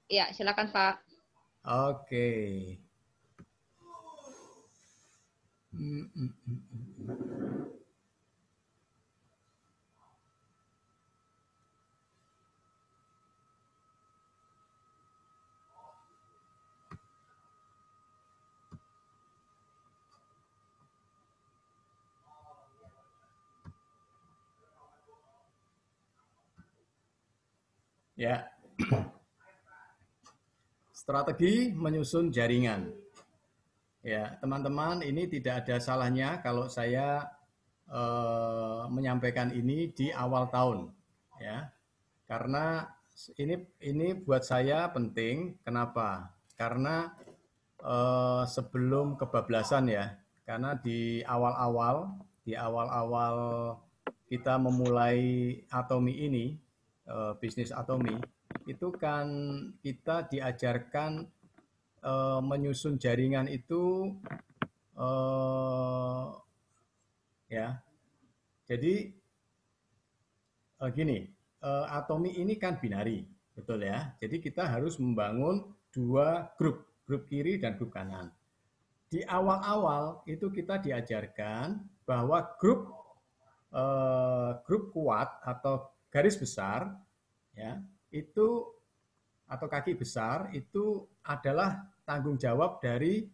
Ya, silakan Pak. Oke. Hmm, hmm, hmm, hmm. Ya, strategi menyusun jaringan. Ya, teman-teman, ini tidak ada salahnya kalau saya menyampaikan ini di awal tahun, ya. Karena ini buat saya penting. Kenapa? Karena sebelum kebablasan ya, karena di awal-awal kita memulai Atomi ini, bisnis Atomi, itu kan kita diajarkan menyusun jaringan itu ya. Jadi gini, Atomi ini kan binari, betul ya. Jadi kita harus membangun dua grup, grup kiri dan grup kanan. Di awal-awal itu kita diajarkan bahwa grup kuat atau garis besar ya itu atau kaki besar itu adalah tanggung jawab dari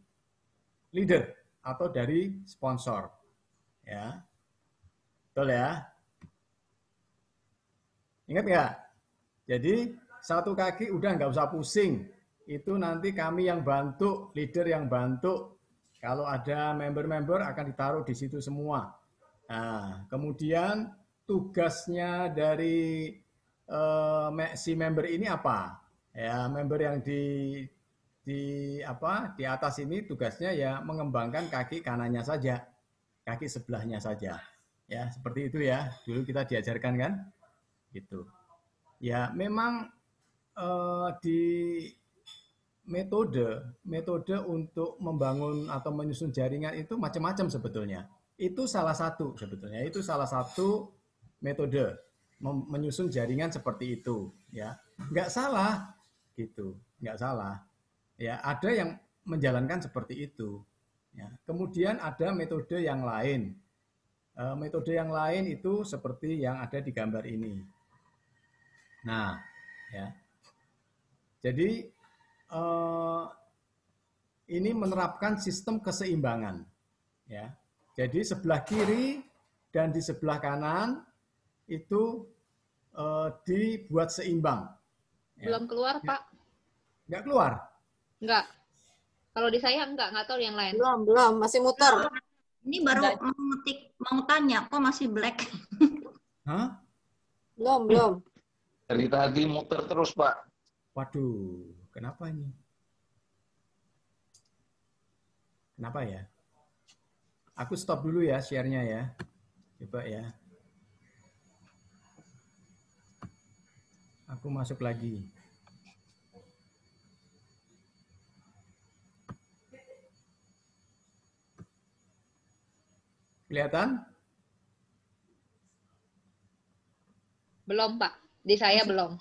leader atau dari sponsor ya, betul ya, ingat nggak? Jadi satu kaki udah nggak usah pusing, itu nanti kami yang bantu, leader yang bantu. Kalau ada member-member akan ditaruh di situ semua. Nah, kemudian tugasnya dari si member ini apa? Ya, member yang di atas ini tugasnya ya mengembangkan kaki kanannya saja, kaki sebelahnya saja. Ya, seperti itu ya. Dulu kita diajarkan kan? Gitu. Ya, memang di metode untuk membangun atau menyusun jaringan itu macam-macam sebetulnya. Itu salah satu sebetulnya. Itu salah satu metode menyusun jaringan seperti itu. Ya, nggak salah gitu, nggak salah. Ya, ada yang menjalankan seperti itu. Ya, kemudian ada metode yang lain. Metode yang lain itu seperti yang ada di gambar ini. Nah, ya. Jadi ini menerapkan sistem keseimbangan, ya. Jadi sebelah kiri dan di sebelah kanan itu dibuat seimbang. Ya. Belum keluar, Pak? Nggak keluar? Enggak. Kalau di saya enggak tahu yang lain. Belum, masih muter. Ini baru mau ngetik, mau tanya, kok masih black? Hah? Belum. Dari tadi muter terus, Pak. Waduh, kenapa ini? Kenapa ya? Aku stop dulu ya share-nya ya. Coba ya. Aku masuk lagi. Kelihatan? Belum, Pak. Di saya belum.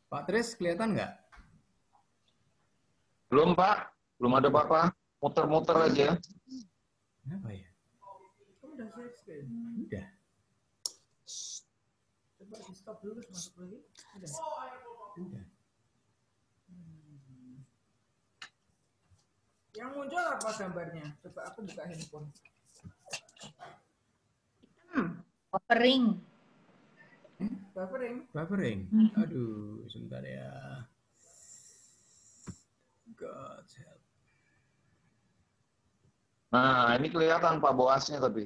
Pak Tris, kelihatan nggak? Belum, Pak. Belum ada apa-apa. Muter-muter aja. Kenapa ya? Udah share screen. Udah. Coba di stop dulu, masuk lagi. Udah. Yang muncul apa gambarnya? Coba aku buka handphone. Buffering. Buffering. Aduh, sebentar ya. God help. Nah, ini kelihatan Pak Boasnya tapi.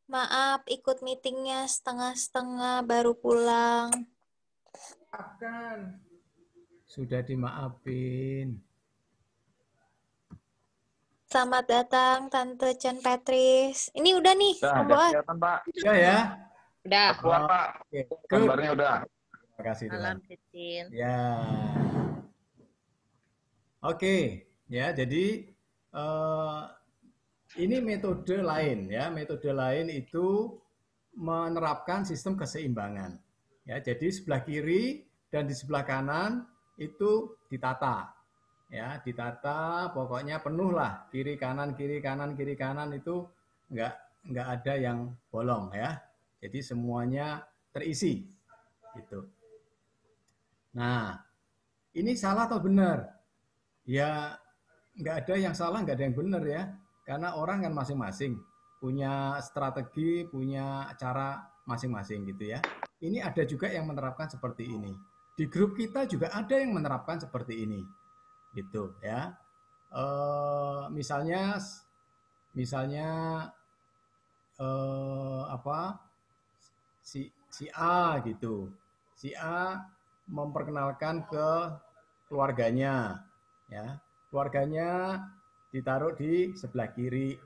Maaf, ikut meetingnya setengah-setengah baru pulang. Akan. Sudah dimaafin. Selamat datang Tante Chan Patrice. Ini udah nih, Udah kelihatan, Pak. Udah ya? Udah. Keluar, Pak. Gambarnya udah. Terima kasih Tuhan. Salam Titin. Ya. Oke, ya. Jadi ini metode lain ya. Metode lain itu menerapkan sistem keseimbangan. Ya, jadi sebelah kiri dan di sebelah kanan itu ditata. Ya, ditata pokoknya penuh lah, kiri kanan itu nggak ada yang bolong ya. Jadi semuanya terisi gitu. Nah, ini salah atau benar? Ya nggak ada yang salah, nggak ada yang benar ya. Karena orang kan masing-masing punya strategi, punya cara masing-masing gitu ya. Ini ada juga yang menerapkan seperti ini. Di grup kita juga ada yang menerapkan seperti ini. Gitu ya. Misalnya si A gitu. Si A memperkenalkan ke keluarganya ya. Keluarganya ditaruh di sebelah kiri.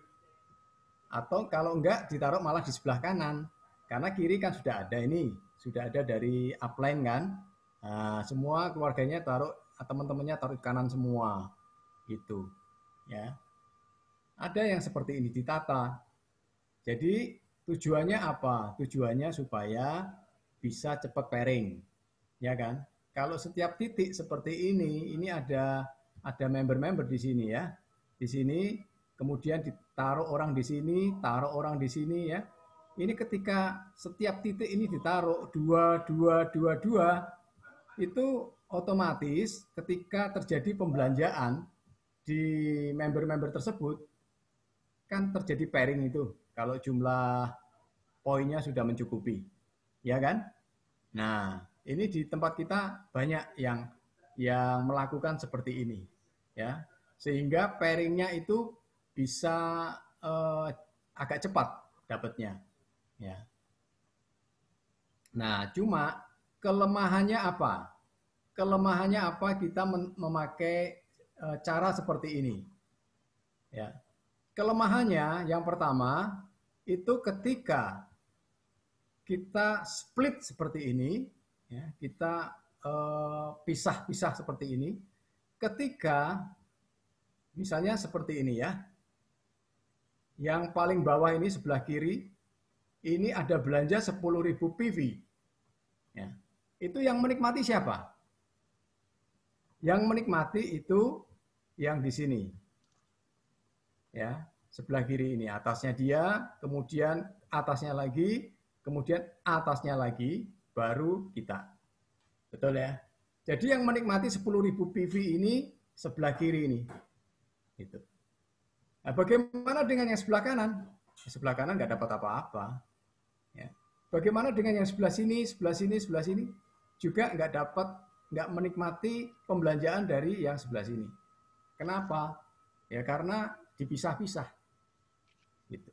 Atau kalau enggak ditaruh malah di sebelah kanan. Karena kiri kan sudah ada ini, sudah ada dari upline kan. Nah, semua keluarganya taruh, teman-temannya taruh di kanan semua, gitu. Ya, ada yang seperti ini ditata. Jadi tujuannya apa? Tujuannya supaya bisa cepat pairing, ya kan? Kalau setiap titik seperti ini ada member-member di sini ya. Di sini kemudian ditaruh orang di sini, taruh orang di sini ya. Ini ketika setiap titik ini ditaruh 2, 2, 2, 2, itu otomatis ketika terjadi pembelanjaan di member-member tersebut, kan terjadi pairing itu kalau jumlah poinnya sudah mencukupi. Ya kan? Nah, ini di tempat kita banyak yang melakukan seperti ini. Ya, sehingga pairingnya itu bisa agak cepat dapatnya. Ya. Nah, cuma kelemahannya apa? Kelemahannya apa kita memakai cara seperti ini? Ya. Kelemahannya yang pertama itu ketika kita split seperti ini, ya, kita pisah-pisah seperti ini, ketika misalnya seperti ini ya, yang paling bawah ini sebelah kiri, ini ada belanja 10.000 PV. Ya. Itu yang menikmati siapa? Yang menikmati itu yang di sini. Ya, sebelah kiri ini, atasnya dia, kemudian atasnya lagi, kemudian atasnya lagi, baru kita. Betul ya? Jadi yang menikmati 10.000 PV ini sebelah kiri ini. Gitu. Nah, bagaimana dengan yang sebelah kanan? Sebelah kanan nggak dapat apa-apa. Ya. Bagaimana dengan yang sebelah sini, sebelah sini, sebelah sini? Juga nggak menikmati pembelanjaan dari yang sebelah sini. Kenapa? Ya karena dipisah-pisah. Gitu.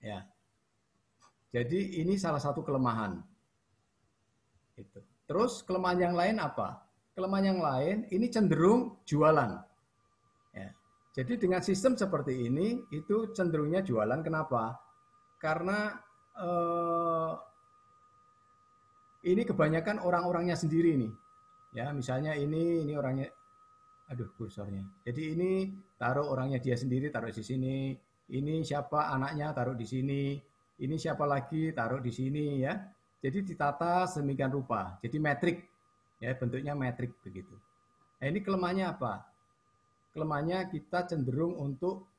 Ya. Jadi ini salah satu kelemahan. Gitu. Terus kelemahan yang lain apa? Kelemahan yang lain ini cenderung jualan. Ya. Jadi dengan sistem seperti ini itu cenderungnya jualan. Kenapa? Karena ini kebanyakan orang-orangnya sendiri nih. Ya, misalnya ini orangnya, aduh kursornya. Jadi ini taruh orangnya dia sendiri, taruh di sini. Ini siapa anaknya taruh di sini. Ini siapa lagi taruh di sini ya. Jadi ditata sedemikian rupa. Jadi metrik, ya bentuknya metrik begitu. Nah ini kelemahannya apa? Kelemahannya kita cenderung untuk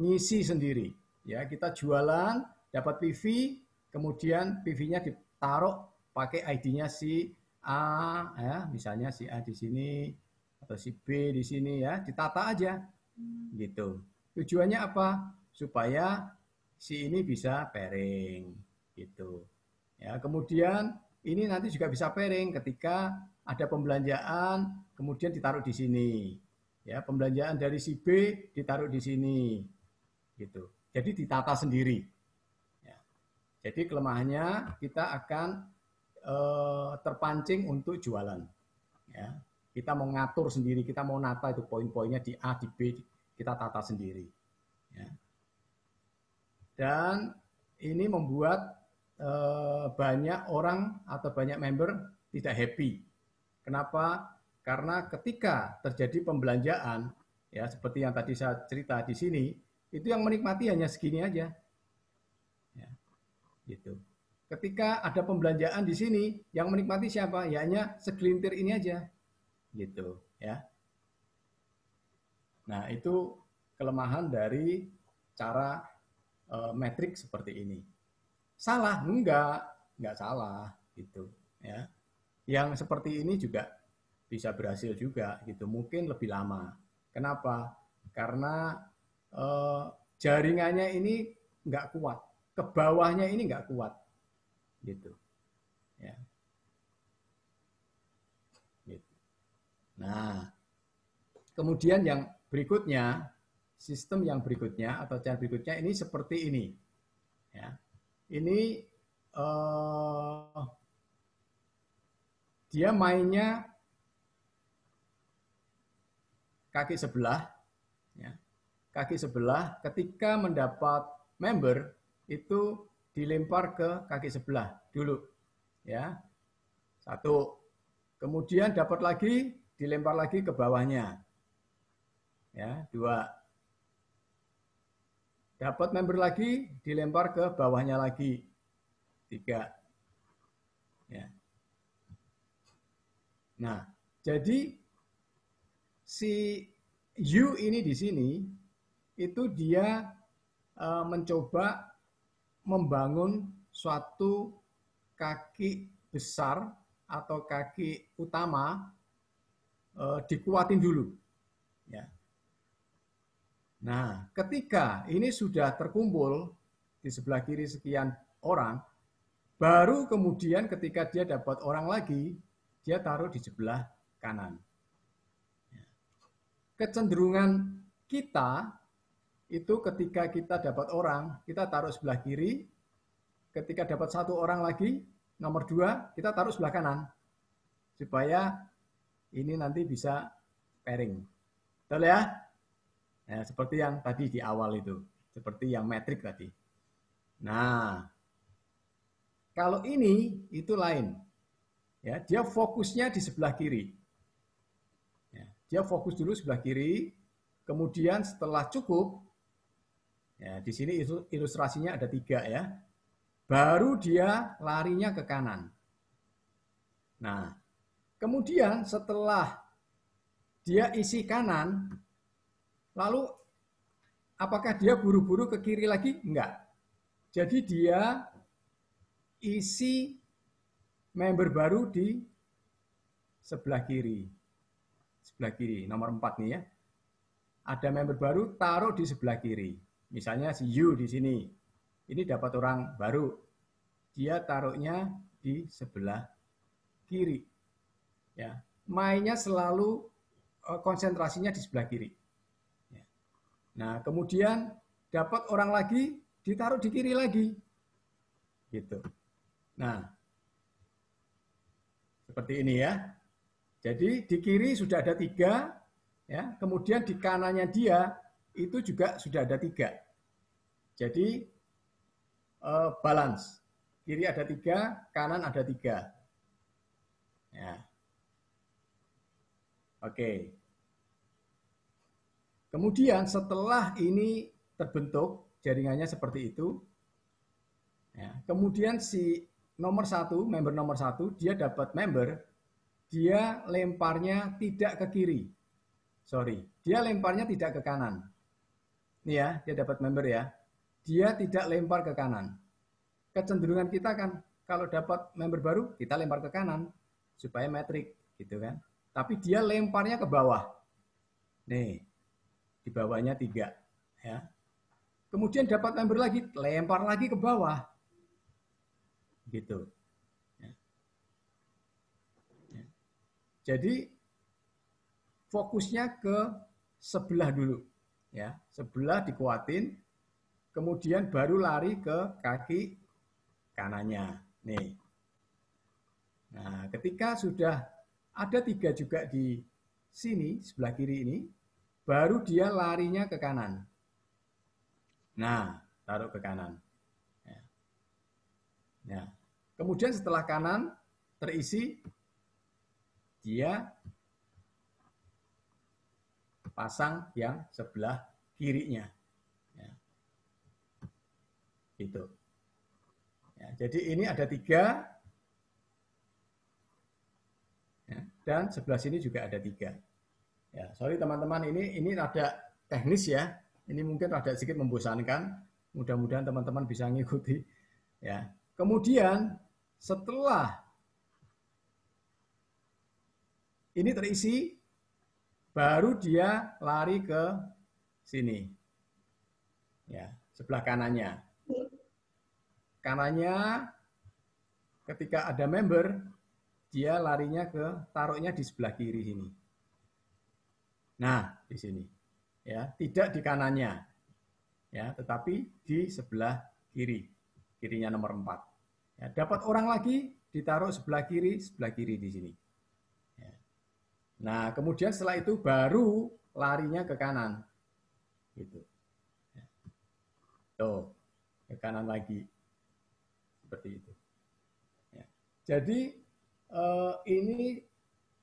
ngisi sendiri. Ya kita jualan, dapat PV, kemudian PV-nya ditaruh pakai ID-nya si A, ya misalnya si A di sini atau si B di sini ya, ditata aja, gitu. Tujuannya apa? Supaya si ini bisa pairing, gitu. Ya, kemudian ini nanti juga bisa pairing ketika ada pembelanjaan, kemudian ditaruh di sini. Ya, pembelanjaan dari si B ditaruh di sini. Gitu. Jadi ditata sendiri. Ya. Jadi kelemahannya kita akan terpancing untuk jualan. Ya. Kita mau ngatur sendiri, kita mau nata itu poin-poinnya di A, di B, kita tata sendiri. Ya. Dan ini membuat banyak orang atau banyak member tidak happy. Kenapa? Karena ketika terjadi pembelanjaan, ya seperti yang tadi saya cerita di sini, itu yang menikmati hanya segini aja. Ya. Gitu. Ketika ada pembelanjaan di sini, yang menikmati siapa? Ya hanya segelintir ini aja. Gitu, ya. Nah, itu kelemahan dari cara metrik seperti ini. Salah? Enggak salah gitu, ya. Yang seperti ini juga bisa berhasil juga gitu, mungkin lebih lama. Kenapa? Karena jaringannya ini enggak kuat, ke bawahnya ini enggak kuat, gitu, ya. Gitu. Nah, kemudian yang berikutnya, sistem yang berikutnya atau cara berikutnya ini seperti ini, ya. Ini dia mainnya kaki sebelah, ya. Kaki sebelah ketika mendapat member itu dilempar ke kaki sebelah dulu, ya. Satu, kemudian dapat lagi dilempar lagi ke bawahnya, ya. Dua, dapat member lagi dilempar ke bawahnya lagi. Tiga, ya. Nah, jadi si U ini di sini itu dia mencoba membangun suatu kaki besar atau kaki utama dikuatin dulu, ya. Nah, ketika ini sudah terkumpul di sebelah kiri sekian orang, baru kemudian ketika dia dapat orang lagi, dia taruh di sebelah kanan. Kecenderungan kita itu ketika kita dapat orang, kita taruh sebelah kiri. Ketika dapat satu orang lagi, nomor 2, kita taruh sebelah kanan. Supaya ini nanti bisa pairing. Betul ya? Nah, seperti yang tadi di awal itu. Seperti yang metrik tadi. Nah, kalau ini itu lain. Ya, dia fokusnya di sebelah kiri. Ya, dia fokus dulu sebelah kiri, kemudian setelah cukup, ya di sini ilustrasinya ada 3 ya, baru dia larinya ke kanan. Nah, kemudian setelah dia isi kanan, lalu apakah dia buru-buru ke kiri lagi? Enggak. Jadi dia isi member baru di sebelah kiri. Sebelah kiri, nomor 4 nih ya. Ada member baru, taruh di sebelah kiri. Misalnya si U di sini. Ini dapat orang baru. Dia taruhnya di sebelah kiri. Ya. Mainnya selalu konsentrasinya di sebelah kiri. Ya. Nah, kemudian dapat orang lagi, ditaruh di kiri lagi. Gitu. Nah, seperti ini ya. Jadi di kiri sudah ada 3, ya. Kemudian di kanannya dia itu juga sudah ada 3. Jadi balance. Kiri ada 3, kanan ada 3. Ya. Oke. Kemudian setelah ini terbentuk jaringannya seperti itu, ya, kemudian si nomor 1, member nomor 1, dia dapat member, dia lemparnya tidak ke kiri. Sorry, dia lemparnya tidak ke kanan. Ini ya, dia dapat member ya. Dia tidak lempar ke kanan. Kecenderungan kita kan, kalau dapat member baru, kita lempar ke kanan, supaya metrik, gitu kan. Tapi dia lemparnya ke bawah. Nih, di bawahnya 3. Ya. Kemudian dapat member lagi, lempar lagi ke bawah. Gitu. Ya. Ya. Jadi fokusnya ke sebelah dulu, ya, sebelah dikuatin, kemudian baru lari ke kaki kanannya. Nih. Nah, ketika sudah ada 3 juga di sini sebelah kiri ini, baru dia larinya ke kanan. Nah, taruh ke kanan. Ya. Ya. Kemudian setelah kanan terisi, dia pasang yang sebelah kirinya. Ya. Gitu. Ya, jadi ini ada 3, ya, dan sebelah sini juga ada 3. Ya, sorry teman-teman, ini rada teknis ya. Ini mungkin rada sedikit membosankan. Mudah-mudahan teman-teman bisa ngikuti. Ya. Kemudian setelah ini terisi, baru dia lari ke sini. Ya, sebelah kanannya. Kanannya ketika ada member, dia larinya taruhnya di sebelah kiri sini. Nah, di sini. Ya, tidak di kanannya. Ya, tetapi di sebelah kiri. Kirinya nomor 4. Ya, dapat orang lagi ditaruh sebelah kiri di sini. Ya. Nah, kemudian setelah itu baru larinya ke kanan. Gitu. Ya. Tuh, ke kanan lagi. Seperti itu. Ya. Jadi ini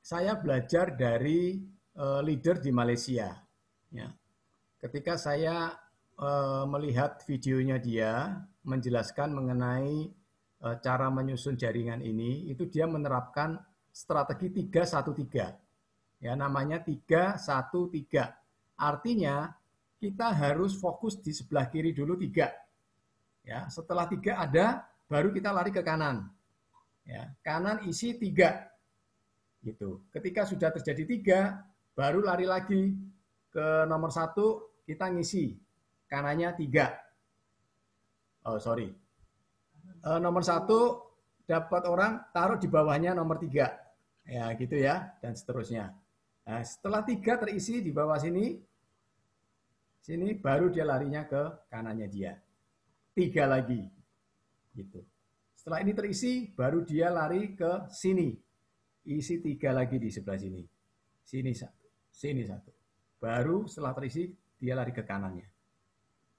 saya belajar dari leader di Malaysia. Ya. Ketika saya melihat videonya dia menjelaskan mengenai cara menyusun jaringan ini, itu dia menerapkan strategi 3-1-3. Ya, namanya 3-1-3. Artinya kita harus fokus di sebelah kiri dulu 3. Ya, setelah 3 ada, baru kita lari ke kanan. Ya, kanan isi 3. Gitu. Ketika sudah terjadi 3, baru lari lagi ke nomor 1, kita ngisi. Kanannya 3. Oh, sorry. Nomor 1 dapat orang, taruh di bawahnya nomor 3. Ya, gitu ya, dan seterusnya. Nah, setelah 3 terisi di bawah sini, baru dia larinya ke kanannya dia. 3 lagi. Gitu. Setelah ini terisi, baru dia lari ke sini. Isi 3 lagi di sebelah sini. Sini 1, sini 1. Baru setelah terisi, dia lari ke kanannya.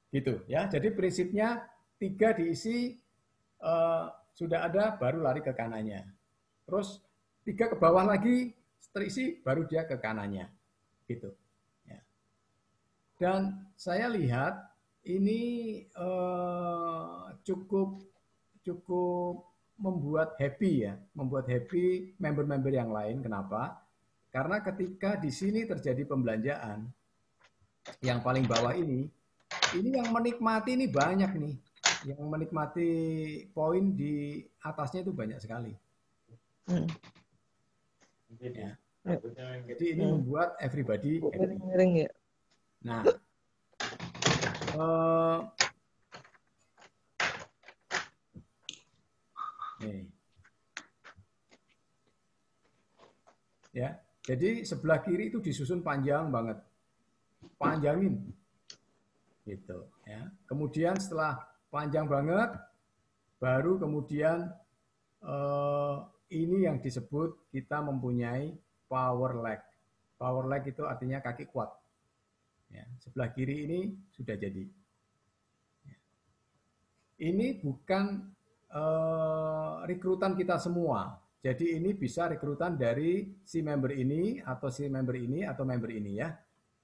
Gitu ya. Jadi prinsipnya 3 diisi, sudah ada, baru lari ke kanannya. Terus 3 ke bawah lagi, terisi, baru dia ke kanannya. Gitu. Ya. Dan saya lihat ini cukup membuat happy ya, membuat happy member-member yang lain. Kenapa? Karena ketika di sini terjadi pembelanjaan, yang paling bawah ini yang menikmati ini banyak nih, yang menikmati poin di atasnya itu banyak sekali. Ya. Jadi ini membuat everybody happy. Nah, nih. Ya, jadi sebelah kiri itu disusun panjang banget, panjangin, gitu. Ya. Kemudian setelah panjang banget, baru kemudian ini yang disebut kita mempunyai power leg. Power leg itu artinya kaki kuat. Ya, sebelah kiri ini sudah jadi. Ya. Ini bukan rekrutan kita semua. Jadi ini bisa rekrutan dari si member ini atau si member ini atau member ini ya.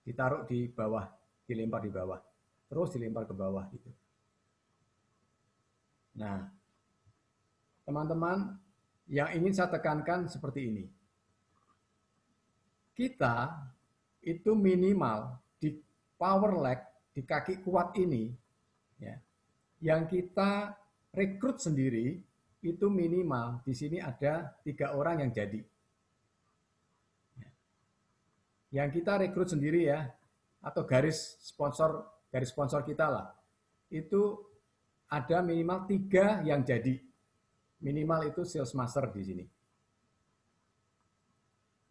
Ditaruh di bawah, dilempar di bawah. Terus dilempar ke bawah gitu. Nah, teman-teman, yang ingin saya tekankan seperti ini. Kita itu minimal di power leg, di kaki kuat ini, ya, yang kita rekrut sendiri itu minimal di sini ada 3 orang yang jadi. Yang kita rekrut sendiri ya, atau garis sponsor kita lah, itu ada minimal 3 yang jadi. Minimal itu sales master di sini.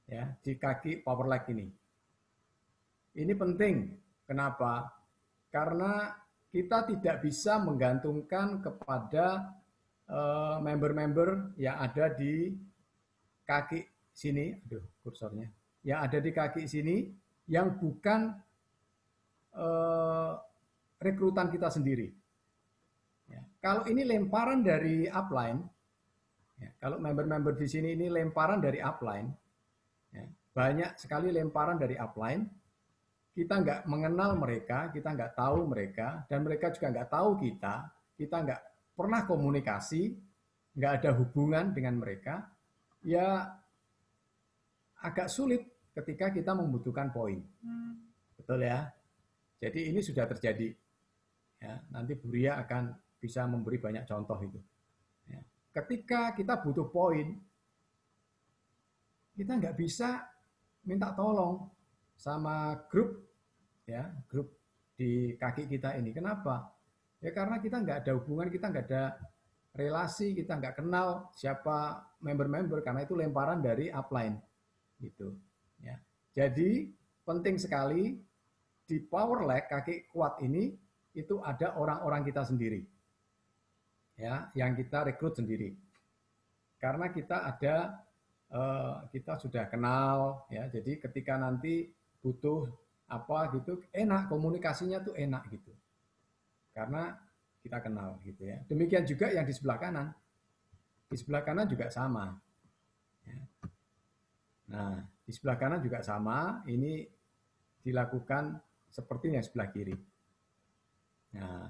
Ya, di kaki power leg ini. Ini penting. Kenapa? Karena kita tidak bisa menggantungkan kepada member-member yang ada di kaki sini, aduh kursornya, yang ada di kaki sini, yang bukan rekrutan kita sendiri. Ya, kalau ini lemparan dari upline, ya, kalau member-member di sini ini lemparan dari upline, ya, banyak sekali lemparan dari upline, kita nggak mengenal mereka, kita nggak tahu mereka, dan mereka juga nggak tahu kita nggak pernah komunikasi, nggak ada hubungan dengan mereka, ya agak sulit ketika kita membutuhkan poin. Betul ya? Jadi ini sudah terjadi. Ya, nanti Bu Ria akan bisa memberi banyak contoh itu. Ya. Ketika kita butuh poin, kita nggak bisa minta tolong sama grup, ya, grup di kaki kita ini. Kenapa? Ya karena kita nggak ada hubungan, kita nggak ada relasi, kita nggak kenal siapa member-member, karena itu lemparan dari upline. Gitu. Ya. Jadi penting sekali di power leg kaki kuat ini itu ada orang-orang kita sendiri, ya, yang kita rekrut sendiri. Karena kita ada kita sudah kenal, ya. Jadi ketika nanti butuh apa gitu, enak komunikasinya tuh enak gitu. Karena kita kenal gitu ya. Demikian juga yang di sebelah kanan. Di sebelah kanan juga sama. Ya. Nah, di sebelah kanan juga sama. Ini dilakukan seperti yang sebelah kiri. Nah,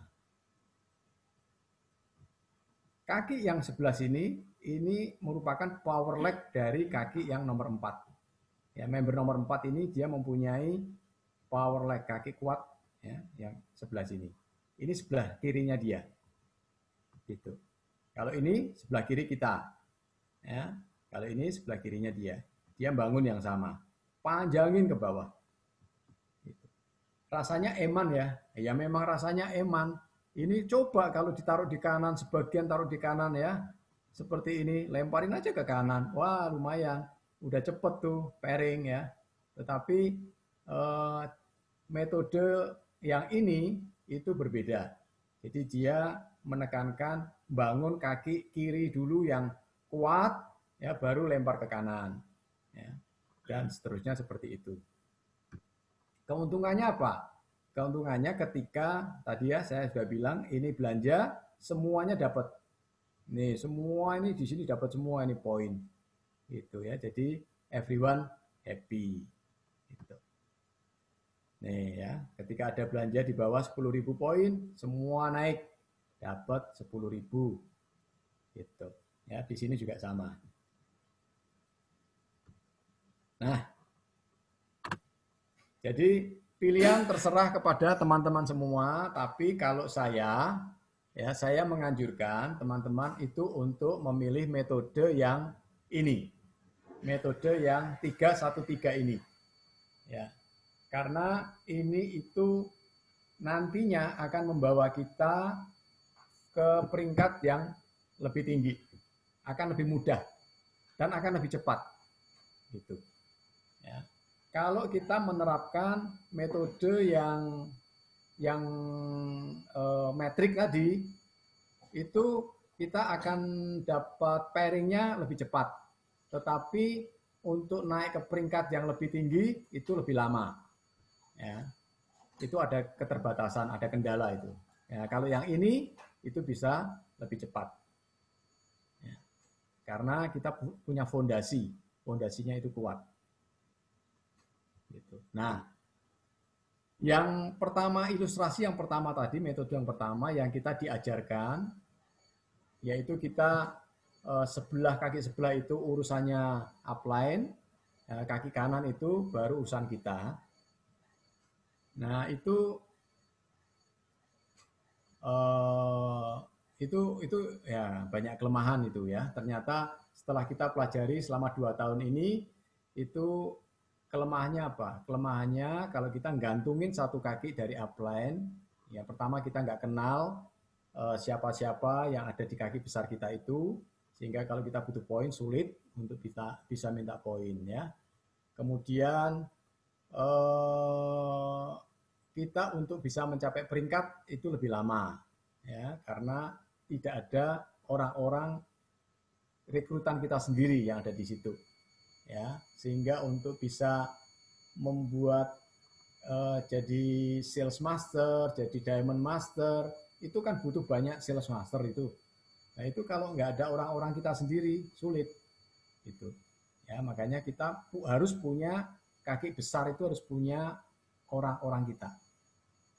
kaki yang sebelah sini ini merupakan power leg dari kaki yang nomor 4. Ya, member nomor 4 ini dia mempunyai power leg kaki kuat, ya, yang sebelah sini. Ini sebelah kirinya dia. Gitu. Kalau ini sebelah kiri kita. Ya, kalau ini sebelah kirinya dia. Dia bangun yang sama. Panjangin ke bawah. Gitu. Rasanya eman ya. Ya memang rasanya eman. Ini coba kalau ditaruh di kanan, sebagian taruh di kanan ya. Seperti ini, lemparin aja ke kanan. Wah, lumayan. Udah cepet tuh pairing ya. Tetapi metode yang ini itu berbeda. Jadi dia menekankan bangun kaki kiri dulu yang kuat, ya baru lempar ke kanan. Ya. Dan seterusnya seperti itu. Keuntungannya apa? Keuntungannya ketika tadi ya saya sudah bilang ini belanja semuanya dapat. Nih semua ini di sini dapat semua ini poin. Gitu ya. Jadi everyone happy. Gitu. Nih ya, ketika ada belanja di bawah 10.000 poin, semua naik dapat 10.000. Gitu. Ya, di sini juga sama. Nah, jadi pilihan terserah kepada teman-teman semua, tapi kalau saya menganjurkan teman-teman itu untuk memilih metode yang ini. Metode yang 313 ini. Ya. Karena ini itu nantinya akan membawa kita ke peringkat yang lebih tinggi. Akan lebih mudah dan akan lebih cepat. Gitu. Ya. Kalau kita menerapkan metode yang metrik tadi, itu kita akan dapat pairingnya lebih cepat. Tetapi untuk naik ke peringkat yang lebih tinggi itu lebih lama. Ya. Itu ada keterbatasan, ada kendala itu. Ya, kalau yang ini itu bisa lebih cepat. Ya. Karena kita punya fondasinya itu kuat. Gitu. Nah, yang pertama, ilustrasi yang pertama tadi, metode yang pertama yang kita diajarkan, yaitu kita kaki sebelah itu urusannya upline, kaki kanan itu baru urusan kita. Nah, itu ya banyak kelemahan itu ya. Ternyata setelah kita pelajari selama 2 tahun ini, itu kelemahannya apa? Kelemahannya kalau kita gantungin satu kaki dari upline, ya pertama kita nggak kenal siapa-siapa yang ada di kaki besar kita itu, sehingga kalau kita butuh poin sulit untuk kita bisa minta poin ya. Kemudian kita untuk bisa mencapai peringkat itu lebih lama ya, karena tidak ada orang-orang rekrutan kita sendiri yang ada di situ. Ya, sehingga untuk bisa membuat jadi sales master, jadi diamond master, itu kan butuh banyak sales master itu. Nah itu kalau nggak ada orang-orang kita sendiri sulit, gitu. Ya makanya kita harus punya kaki besar itu harus punya orang-orang kita.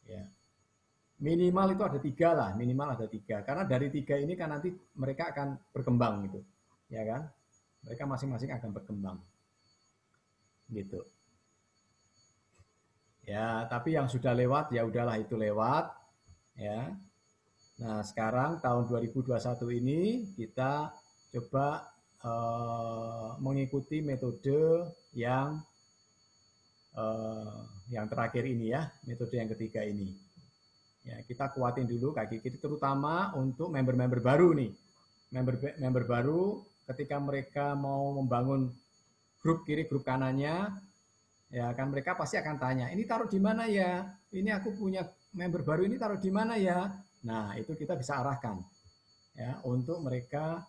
Ya. Minimal itu ada 3 lah, minimal ada 3. Karena dari 3 ini kan nanti mereka akan berkembang gitu, ya kan? Mereka masing-masing akan berkembang, gitu. Ya, tapi yang sudah lewat ya udahlah itu lewat, ya. Nah, sekarang tahun 2021 ini kita coba mengikuti metode yang terakhir ini ya, metode yang ketiga ini. Ya, kita kuatin dulu kaki kiri, terutama untuk member-member baru nih. Member baru ketika mereka mau membangun grup kiri, grup kanannya, ya kan mereka pasti akan tanya, ini taruh di mana ya? Ini aku punya member baru ini taruh di mana ya? Nah, itu kita bisa arahkan ya untuk mereka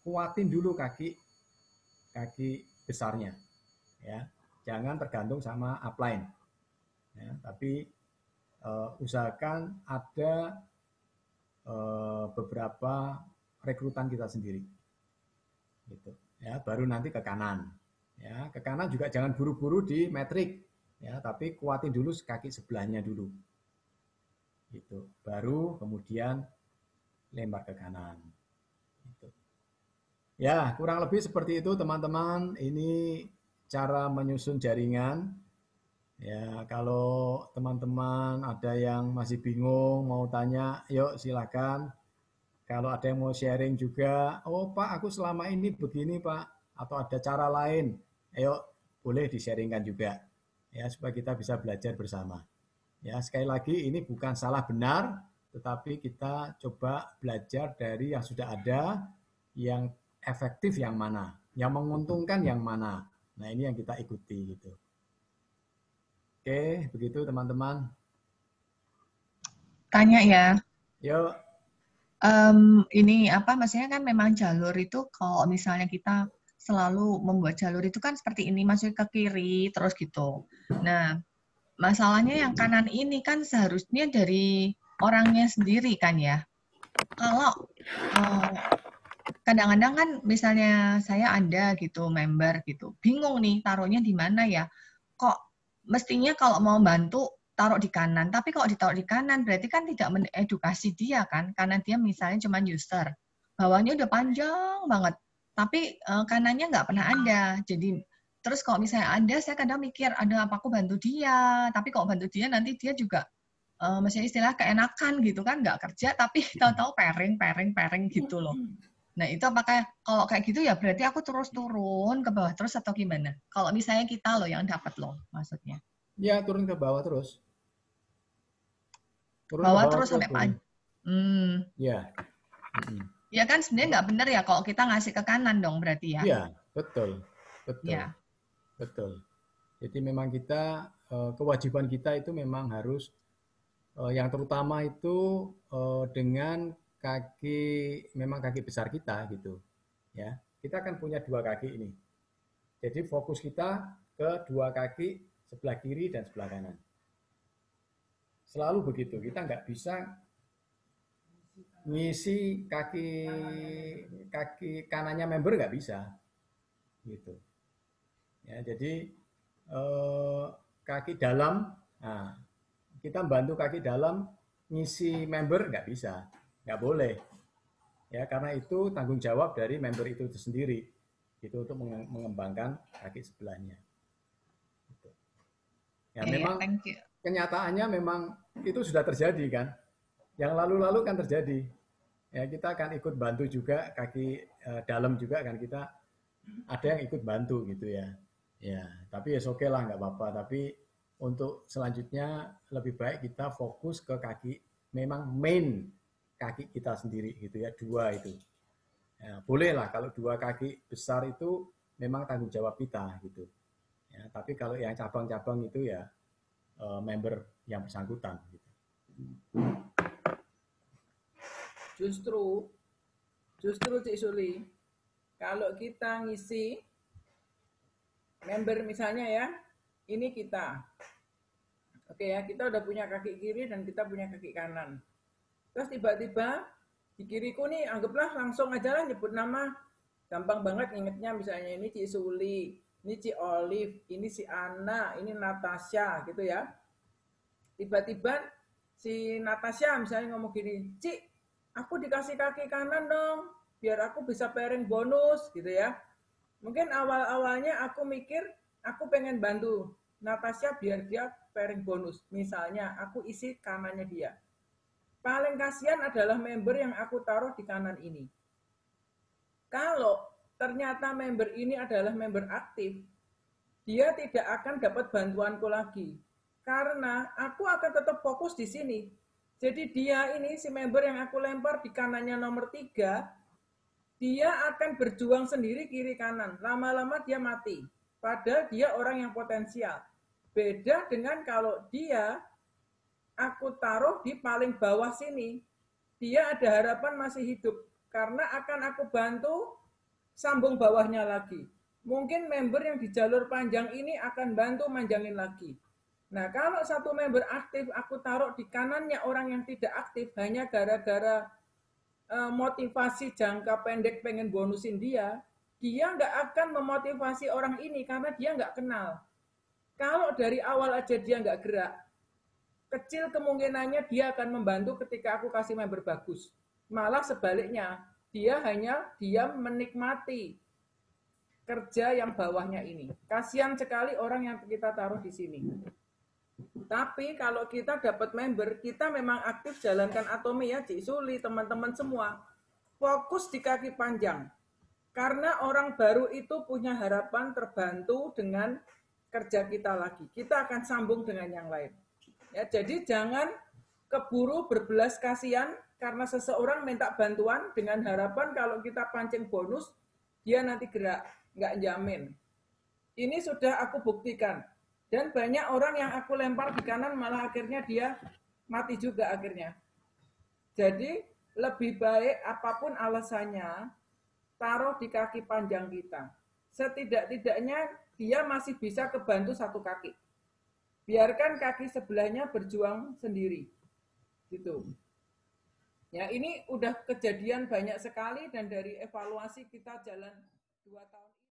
kuatin dulu kaki besarnya, ya. Jangan tergantung sama upline, ya, tapi usahakan ada beberapa rekrutan kita sendiri, gitu. Ya, baru nanti ke kanan. Ya, ke kanan juga jangan buru-buru di metrik, ya, tapi kuatin dulu kaki sebelahnya dulu, gitu. Baru kemudian lempar ke kanan. Gitu. Ya, kurang lebih seperti itu teman-teman. Ini cara menyusun jaringan. Ya, kalau teman-teman ada yang masih bingung, mau tanya, yuk silakan. Kalau ada yang mau sharing juga, oh Pak, aku selama ini begini Pak, atau ada cara lain, ayo boleh di-sharingkan juga, ya supaya kita bisa belajar bersama. Ya, sekali lagi ini bukan salah benar, tetapi kita coba belajar dari yang sudah ada, yang efektif yang mana, yang menguntungkan yang mana. Nah, ini yang kita ikuti gitu. Oke, begitu teman-teman. Tanya ya. Yuk. Ini apa maksudnya kan memang jalur itu kalau misalnya kita selalu membuat jalur itu kan seperti ini, masuk ke kiri terus gitu. Nah, masalahnya yang kanan ini kan seharusnya dari orangnya sendiri kan ya. Kalau kadang-kadang kan misalnya saya ada gitu member gitu, bingung nih taruhnya di mana ya. Kok mestinya kalau mau bantu taruh di kanan, tapi kalau ditaruh di kanan berarti kan tidak mengedukasi dia kan, karena dia misalnya cuma user, bawahnya udah panjang banget, tapi kanannya nggak pernah ada. Jadi terus kalau misalnya ada, saya kadang mikir, ada apa aku bantu dia, tapi kalau bantu dia nanti dia juga maksudnya istilah keenakan gitu kan, nggak kerja tapi tahu-tahu pairing gitu loh. Nah, itu apakah kalau kayak gitu ya berarti aku terus turun ke bawah terus atau gimana? Kalau misalnya kita loh yang dapat loh maksudnya. Ya, turun ke bawah terus. Turun bawah terus sampai panjang. Ya. Ya kan sebenarnya nggak benar ya kalau kita ngasih ke kanan dong berarti ya. Iya, betul. Betul. Ya. Betul. Jadi memang kita, kewajiban kita itu memang harus, yang terutama itu dengan memang kaki besar kita gitu, ya. Kita akan punya 2 kaki ini. Jadi fokus kita ke 2 kaki sebelah kiri dan sebelah kanan. Selalu begitu. Kita nggak bisa ngisi kaki kanannya member nggak bisa, gitu. Ya, jadi kaki dalam, nah, kita bantu kaki dalam ngisi member nggak bisa. Nggak boleh, ya karena itu tanggung jawab dari member itu sendiri, itu untuk mengembangkan kaki sebelahnya. Gitu. Ya memang kenyataannya memang itu sudah terjadi kan, yang lalu-lalu kan terjadi. Ya kita akan ikut bantu juga kaki dalam juga kan, kita ada yang ikut bantu gitu ya. Ya tapi ya oke lah nggak apa-apa. Tapi untuk selanjutnya lebih baik kita fokus ke kaki memang main kaki kita sendiri gitu ya, 2 itu. Ya, boleh lah kalau 2 kaki besar itu memang tanggung jawab kita gitu. Ya, tapi kalau yang cabang-cabang itu ya member yang bersangkutan gitu. Justru Cik Suli, kalau kita ngisi member misalnya ya, ini kita. Oke ya, kita udah punya kaki kiri dan kita punya kaki kanan. Terus tiba-tiba di kiriku nih, anggaplah langsung aja lah nyebut nama. Gampang banget ingetnya, misalnya ini Cik Suli, ini Cik Olive, ini si Ana, ini Natasha gitu ya. Tiba-tiba si Natasha misalnya ngomong gini, Cik, aku dikasih kaki kanan dong, biar aku bisa pairing bonus gitu ya. Mungkin awal-awalnya aku mikir, aku pengen bantu Natasha biar dia pairing bonus. Misalnya aku isi kanannya dia. Paling kasihan adalah member yang aku taruh di kanan ini. Kalau ternyata member ini adalah member aktif, dia tidak akan dapat bantuanku lagi. Karena aku akan tetap fokus di sini. Jadi dia ini, si member yang aku lempar di kanannya nomor 3, dia akan berjuang sendiri kiri kanan. Lama-lama dia mati. Padahal dia orang yang potensial. Beda dengan kalau dia aku taruh di paling bawah sini, dia ada harapan masih hidup. Karena akan aku bantu sambung bawahnya lagi. Mungkin member yang di jalur panjang ini akan bantu manjangin lagi. Nah, kalau satu member aktif, aku taruh di kanannya orang yang tidak aktif, hanya gara-gara motivasi jangka pendek pengen bonusin dia nggak akan memotivasi orang ini karena dia nggak kenal. Kalau dari awal aja dia nggak gerak, kecil kemungkinannya dia akan membantu ketika aku kasih member bagus. Malah sebaliknya, dia hanya diam menikmati kerja yang bawahnya ini. Kasihan sekali orang yang kita taruh di sini. Tapi kalau kita dapat member, kita memang aktif jalankan Atomi ya, Cik Suli, teman-teman semua. Fokus di kaki panjang. Karena orang baru itu punya harapan terbantu dengan kerja kita lagi. Kita akan sambung dengan yang lain. Ya, jadi jangan keburu berbelas kasihan karena seseorang minta bantuan dengan harapan kalau kita pancing bonus, dia nanti gerak. Nggak jamin. Ini sudah aku buktikan. Dan banyak orang yang aku lempar di kanan malah akhirnya dia mati juga akhirnya. Jadi lebih baik apapun alasannya, taruh di kaki panjang kita. Setidak-tidaknya dia masih bisa kebantu satu kaki. Biarkan kaki sebelahnya berjuang sendiri. Gitu. Ya, ini udah kejadian banyak sekali dan dari evaluasi kita jalan 2 tahun.